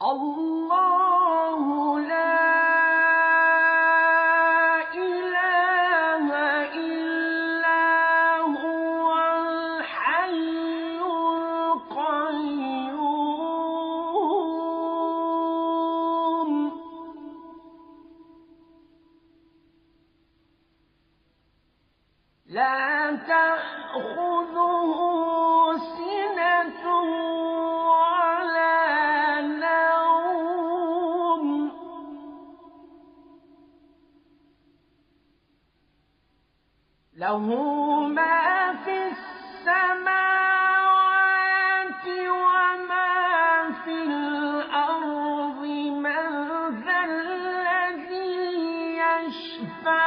الله لا إله إلا هو الحي القيوم لا تأخذه سنة ولا نوم له ما في السماوات وما في الأرض من ذا الذي يشفع